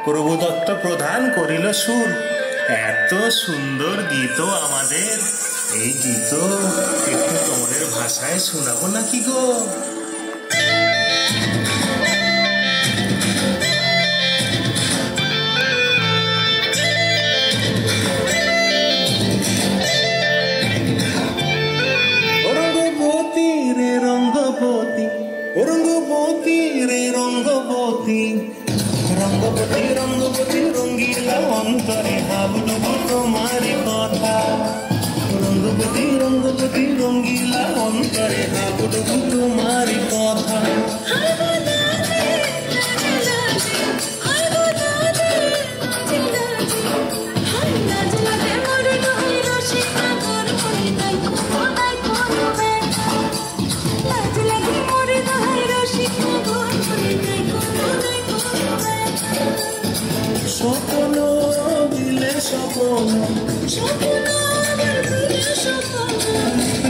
প্রভুদত্ত প্রধান করিল সুর। এত সুন্দর গীত আমাদের, এই গীত একটু তোমাদের ভাষায় শোনাবো নাকি গো? রঙ্গবতী রে রঙ্গবতী, রঙ্গবতী রে রঙ্গবতী, রঙ্গবতী রঙ্গবতী রঙ্গিলা অন্তরে ভাবলুবো তোমারি কথা। রঙ্গবতী রঙ্গবতী রঙ্গিলা অন্তরে ভাবলুবো তোমারি কথা। স্বপ্ন দিলে স্বপ্ন,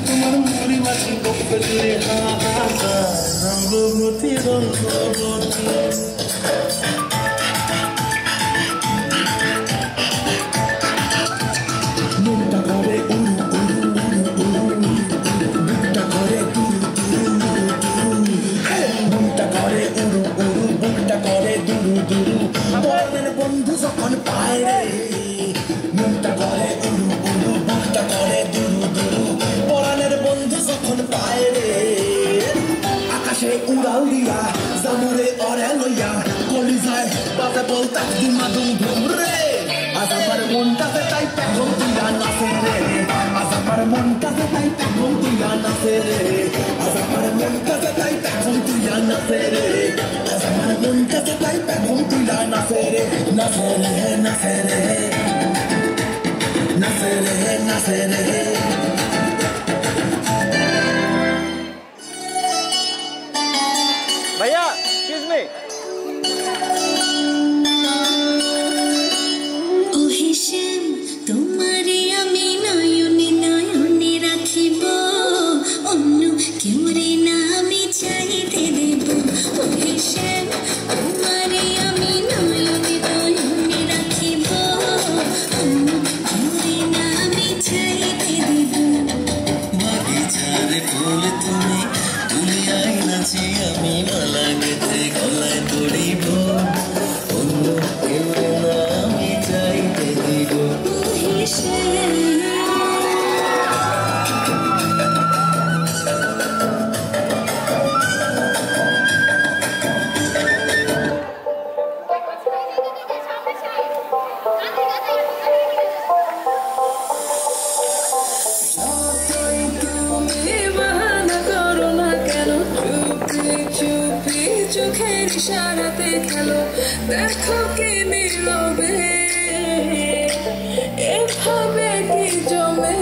তোমার মুড়ি মাছি বকে জুড়ে হাহাকার। রঙ্গবতী রঙ্গবতী মনটা করে উড়ু উড়ু উড়ু উড়ু, বুকটা করে দুরু দুরু দুরু, মনটা করে উড়ু উড়ু, বুকটা করে দুরু দুরু। পরাণের বন্ধু যখন পায় রে, মনটা করে উড়ু উড়ু, বুকটা করে দুরু দুরু। পরাণের বন্ধু যখন পায় রে, আকাশে উড়াল দিয়া জামরে অরে লইয়া কলিজায় বাজে বলতা দুমা দুম ধুম রে। আজ আমার মনটাতে তাই পেখম তুইয়া নাচে রে, আজ আমার মনটাতে তাই পেখম তুইয়া নাচে রে, আজ আমার মনটাতে তাই পেখম তুইয়া নাচে রে, আজ আমার মনটাতে তাই পেখম তুইয়া নাচে রে। নাচে রে নাচে রে নাচে রে নাচে রে। भैया एक्सक्यूज मी। ওহিসেন তোমারে আমি নয়নে নয়নে রাখিব, অন্য কেউরে না আমি চাইতে দেব। ওহিসেন তোমারে আমি নয়নে নয়নে রাখিব, অন্য কেউরে না আমি চাইতে দেব। বাগিচারে ফুল তুমি দুনিয়ায় নাচি আমি মালা গেথে গলায় পড়িব, অন্য কেউ না আমি চাইতে দিব। চোখের ইশারাতে খেলো, দেখো কি নীরবে এভাবে কি জমে।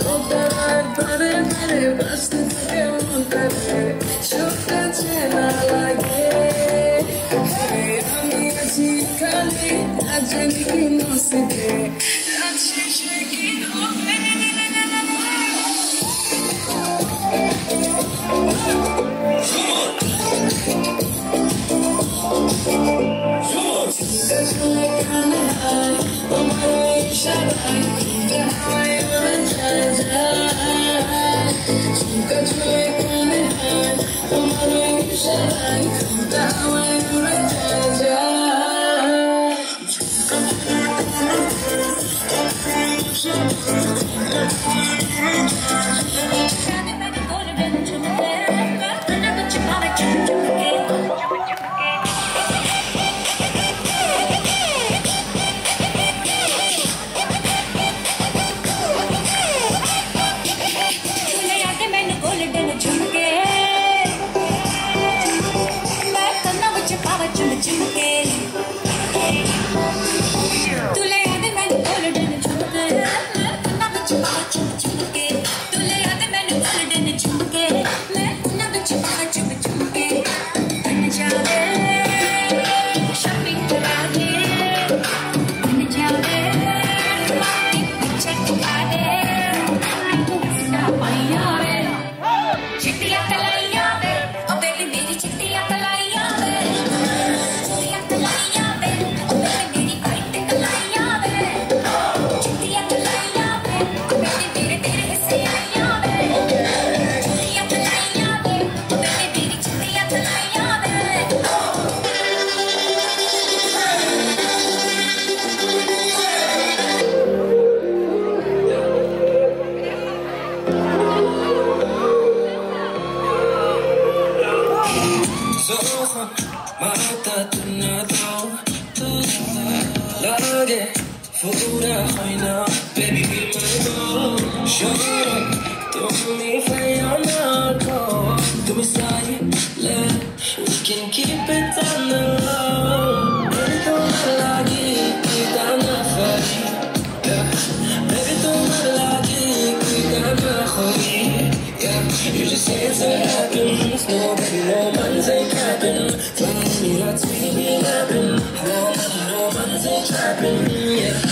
তোমার ধারে ধারে বাঁচতে কেমন কাছে, চোখ কাছে না লাগে। আমি আছি খালি আজ কি নসিবে, আছি সে কি হবে। तुले याद मैंने गोल्डन झुमके पूरा होइना baby be my girl sure don't leave me on the go do me silent we can keep it on the low baby don't like it we don't fari baby don't like it we don't khori you just say it's what happens no baby no man's ain't capping from me that's me happen no man's ain't trapping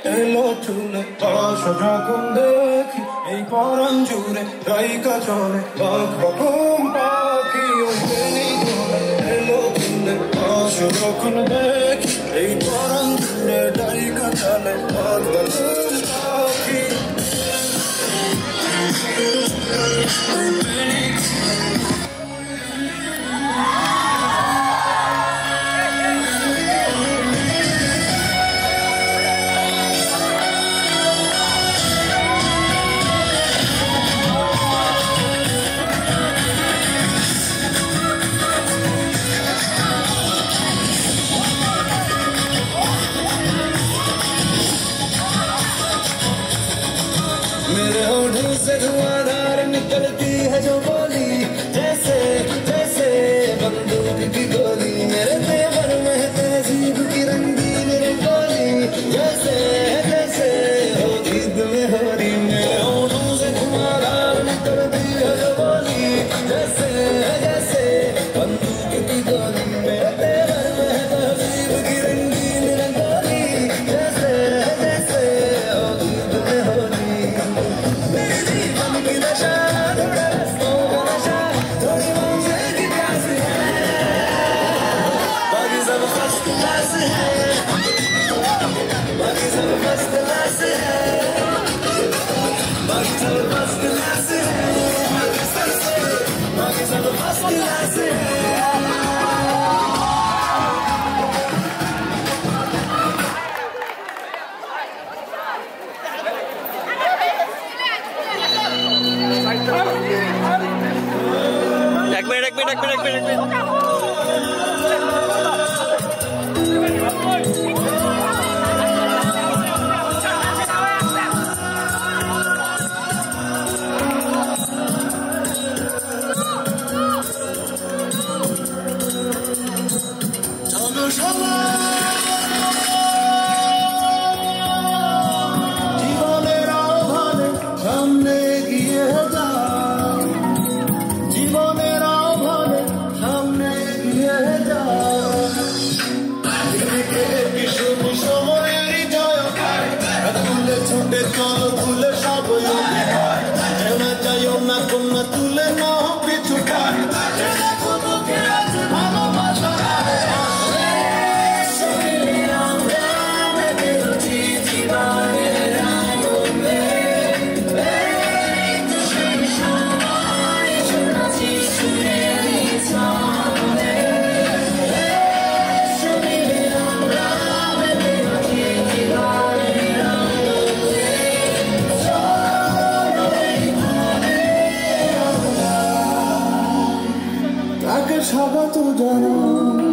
Hello to the Pasha Dragondeki, a paran jure, Raika Jone, Bakbakum Baki, Hello to the Pasha Dragondeki, a paran jure, Raika Jone, Bakbakum Baki. मेरे होठों से धुआंधार निकलती है जो बोली जैसे जैसे बंदूक की गोली मेरे तेवर में है तहजीब की रंगीन रंगोली जैसे जैसे हो ईद में हो रही मेरे होठों से धुआंधार निकलती है जो बोली जैसे जैसे बंदूक की गोली मेरे तेवर में है तहजीब की रंगीन रंगोली जैसे जैसे हो ईद में हो रही एक मिनट Shabbat